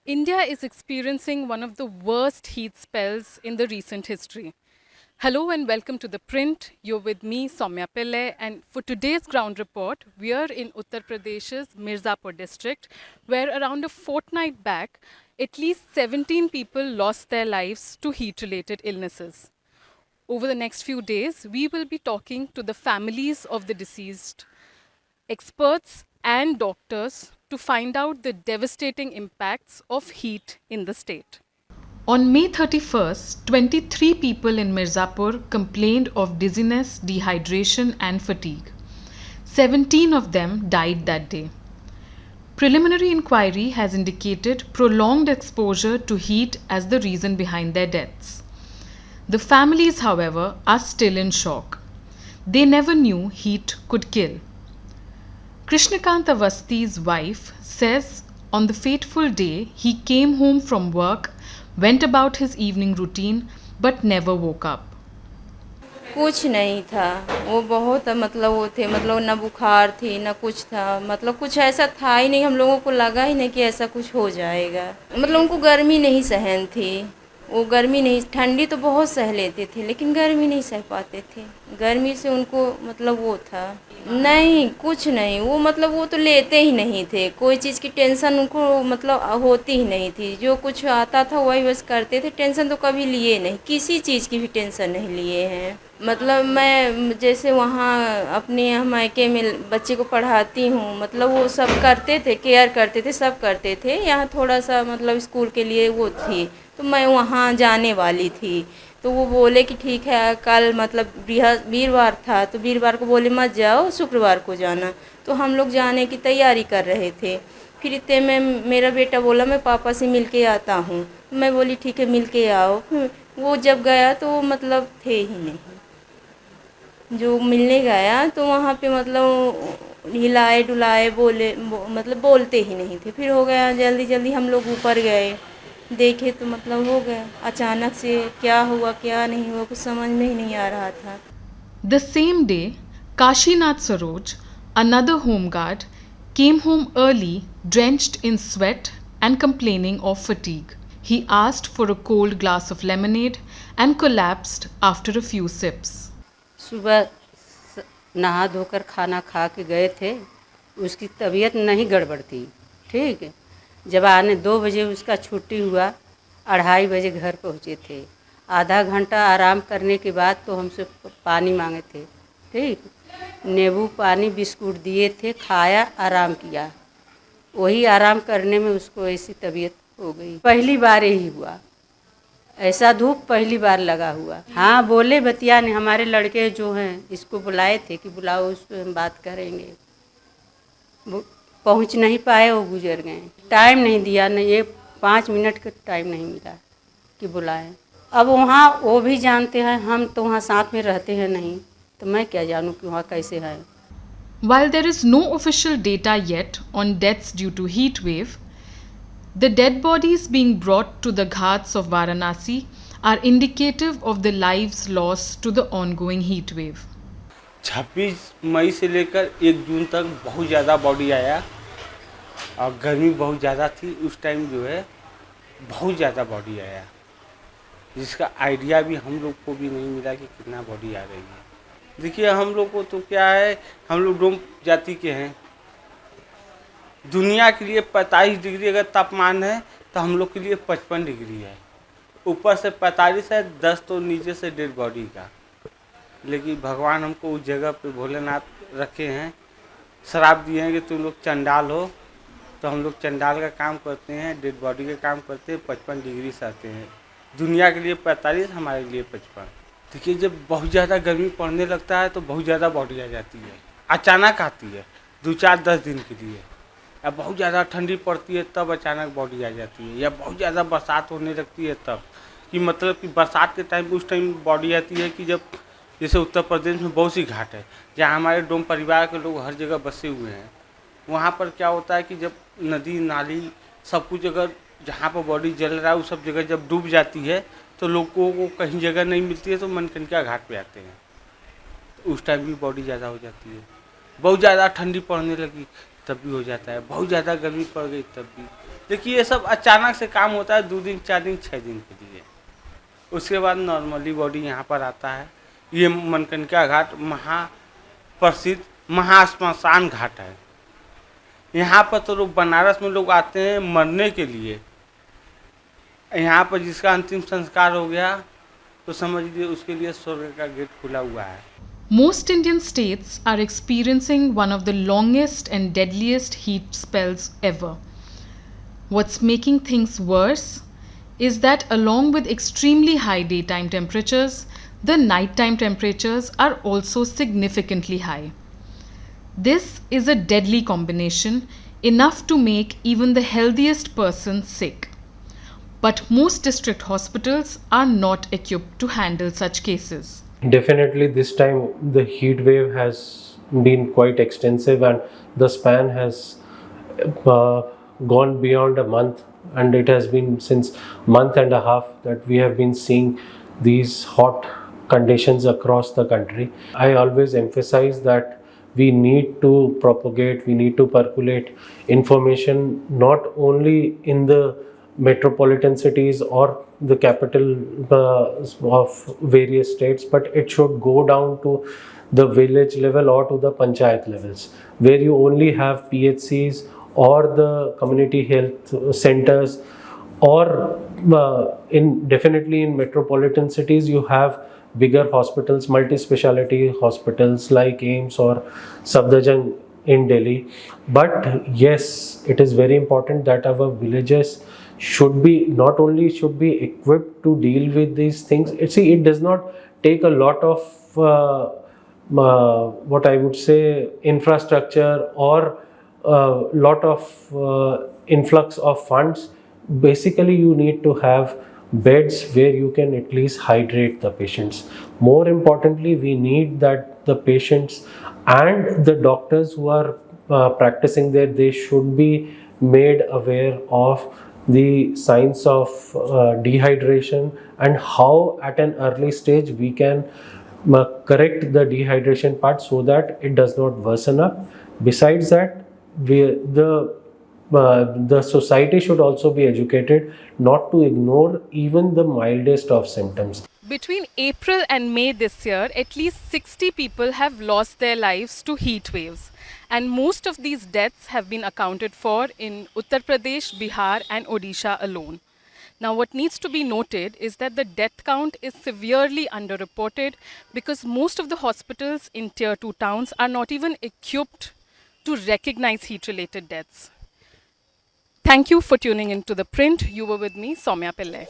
India is experiencing one of the worst heat spells in the recent history. Hello and welcome to The Print. You're with me, Soumya Pillai, and for today's ground report, we are in Uttar Pradesh's Mirzapur district, where around a fortnight back, at least 17 people lost their lives to heat-related illnesses. Over the next few days, we will be talking to the families of the deceased, experts and doctors to find out the devastating impacts of heat in the state. On May 31st, 23 people in Mirzapur complained of dizziness, dehydration, and fatigue. 17 of them died that day. Preliminary inquiry has indicated prolonged exposure to heat as the reason behind their deaths. The families, however, are still in shock. They never knew heat could kill. Krishnakant Awasthi's wife says on the fateful day he came home from work, went about his evening routine but never woke up. कुछ नहीं था। वो बहुत मतलब वो थे, मतलब ना बुखार थी ना कुछ था, मतलब कुछ ऐसा था ही नहीं। हम लोगों को लगा ही नहीं कि ऐसा कुछ हो जाएगा। मतलब उनको गर्मी नहीं सहन थी। वो गर्मी नहीं, ठंडी तो बहुत सह लेते थे लेकिन गर्मी नहीं सह पाते थे। गर्मी से उनको मतलब वो था नहीं, कुछ नहीं। वो मतलब वो तो लेते ही नहीं थे, कोई चीज़ की टेंशन उनको मतलब होती ही नहीं थी। जो कुछ आता था वही बस करते थे, टेंशन तो कभी लिए नहीं, किसी चीज़ की भी टेंशन नहीं लिए हैं। मतलब मैं जैसे वहाँ अपने मायके में बच्चे को पढ़ाती हूँ, मतलब वो सब करते थे, केयर करते थे, सब करते थे। यहाँ थोड़ा सा मतलब स्कूल के लिए वो थी, तो मैं वहाँ जाने वाली थी। तो वो बोले कि ठीक है, कल मतलब वीरवार था तो वीरवार को बोले मत जाओ, शुक्रवार को जाना। तो हम लोग जाने की तैयारी कर रहे थे। फिर इतने में मेरा बेटा बोला मैं पापा से मिल के आता हूँ। मैं बोली ठीक है मिल के आओ। वो जब गया तो वो मतलब थे ही नहीं। जो मिलने गया तो वहाँ पे मतलब हिलाए डुलाए मतलब बोलते ही नहीं थे। फिर हो गया जल्दी जल्दी हम लोग ऊपर गए, देखे तो मतलब हो गया। अचानक से क्या हुआ क्या नहीं हुआ कुछ समझ में ही नहीं आ रहा था। The same day, Kashinath Saroj, another home guard, came home early, drenched in sweat and complaining of fatigue. He asked for a cold glass of lemonade and collapsed after a few sips. सुबह नहा धोकर खाना खा के गए थे। उसकी तबीयत नहीं गड़बड़ थी, ठीक है। जब आने 2 बजे उसका छुट्टी हुआ, 2:30 बजे घर पहुँचे थे। आधा घंटा आराम करने के बाद तो हमसे पानी मांगे थे, ठीक। नींबू पानी बिस्कुट दिए थे, खाया, आराम किया। वही आराम करने में उसको ऐसी तबीयत हो गई। पहली बार यही हुआ, ऐसा धूप पहली बार लगा हुआ। हाँ बोले बतिया ने, हमारे लड़के जो हैं इसको बुलाए थे कि बुलाओ, उस पर हम बात करेंगे। वो पहुँच नहीं पाए, वो गुजर गए। टाइम नहीं दिया, नहीं ये 5 मिनट का टाइम नहीं मिला कि बुलाएं। अब वहाँ वो भी जानते हैं, हम तो वहाँ साथ में रहते हैं नहीं, तो मैं क्या जानूँ कि वहाँ कैसे है। While there is no official data yet on deaths due to heat wave, the dead bodies being brought to the ghats of Varanasi are indicative of the lives lost to the ongoing heat wave. 26 मई से लेकर 1 जून तक बहुत ज़्यादा body आया और गर्मी बहुत ज़्यादा थी। उस टाइम जो है बहुत ज़्यादा बॉडी आया, जिसका आइडिया भी हम लोग को भी नहीं मिला कि कितना बॉडी आ रही है। देखिए हम लोग को तो क्या है, हम लोग डोम जाति के हैं। दुनिया के लिए 45 डिग्री अगर तापमान है तो हम लोग के लिए 55 डिग्री है। ऊपर से 45 है, 10 तो नीचे से डेड बॉडी का। लेकिन भगवान हमको उस जगह पे भोलेनाथ रखे हैं, श्राप दिए हैं कि तुम लोग चंडाल हो, तो हम लोग चंडाल का काम करते हैं, डेड बॉडी का काम करते हैं, 55 डिग्री सहते हैं। दुनिया के लिए 45, हमारे लिए 55। देखिए जब बहुत ज़्यादा गर्मी पड़ने लगता है तो बहुत ज़्यादा बॉडी आ जाती है, अचानक आती है 2-4-10 दिन के लिए। या बहुत ज़्यादा ठंडी पड़ती है तब अचानक बॉडी आ जाती है, या बहुत ज़्यादा बरसात होने लगती है तब। कि मतलब कि बरसात के टाइम उस टाइम बॉडी आती है कि जब जैसे उत्तर प्रदेश में बहुत सी घाट है जहाँ हमारे डोम परिवार के लोग हर जगह बसे हुए हैं। वहाँ पर क्या होता है कि जब नदी नाली सब कुछ अगर जहाँ पर बॉडी जल रहा है उस सब जगह जब डूब जाती है तो लोगों को कहीं जगह नहीं मिलती है, तो मनकनिका घाट पे आते हैं। तो उस टाइम भी बॉडी ज़्यादा हो जाती है। बहुत ज़्यादा ठंडी पड़ने लगी तब भी हो जाता है, बहुत ज़्यादा गर्मी पड़ गई तब भी। देखिए ये सब अचानक से काम होता है 2 दिन 4 दिन 6 दिन के लिए, उसके बाद नॉर्मली बॉडी यहाँ पर आता है। ये मनकनिका घाट प्रसिद्ध महाश्मशान घाट है। यहाँ पर तो लोग बनारस में लोग आते हैं मरने के लिए। यहाँ पर जिसका अंतिम संस्कार हो गया तो समझ लीजिए उसके लिए स्वर्ग का गेट खुला हुआ है। Most Indian states are experiencing one of the longest and deadliest heat spells ever. What's making things worse is that along with extremely high daytime temperatures, the nighttime temperatures are also significantly high. This is a deadly combination, enough to make even the healthiest person sick. But most district hospitals are not equipped to handle such cases. Definitely, this time the heat wave has been quite extensive, and the span has gone beyond a month, and it has been since month and a half that we have been seeing these hot conditions across the country. I always emphasize that we need to propagate, we need to percolate information not only in the metropolitan cities or the capital of various states, but it should go down to the village level or to the panchayat levels, where you only have PHCs or the community health centers, or definitely in metropolitan cities you have bigger hospitals, multi-speciality hospitals like AIIMS or Safdarjung in Delhi. But yes, it is very important that our villages should be not only should be equipped to deal with these things. It does not take a lot of what I would say infrastructure or lot of influx of funds. Basically, you need to have beds where you can at least hydrate the patients. More importantly, we need that the patients and the doctors who are practicing there, they should be made aware of the signs of dehydration and how at an early stage we can correct the dehydration part so that it does not worsen up. Besides that, the society should also be educated not to ignore even the mildest of symptoms. Between April and May this year, at least 60 people have lost their lives to heat waves. And most of these deaths have been accounted for in Uttar Pradesh, Bihar and Odisha alone. Now what needs to be noted is that the death count is severely underreported because most of the hospitals in tier 2 towns are not even equipped to recognize heat related deaths. Thank you for tuning into The Print. You were with me, Soumya Pillai.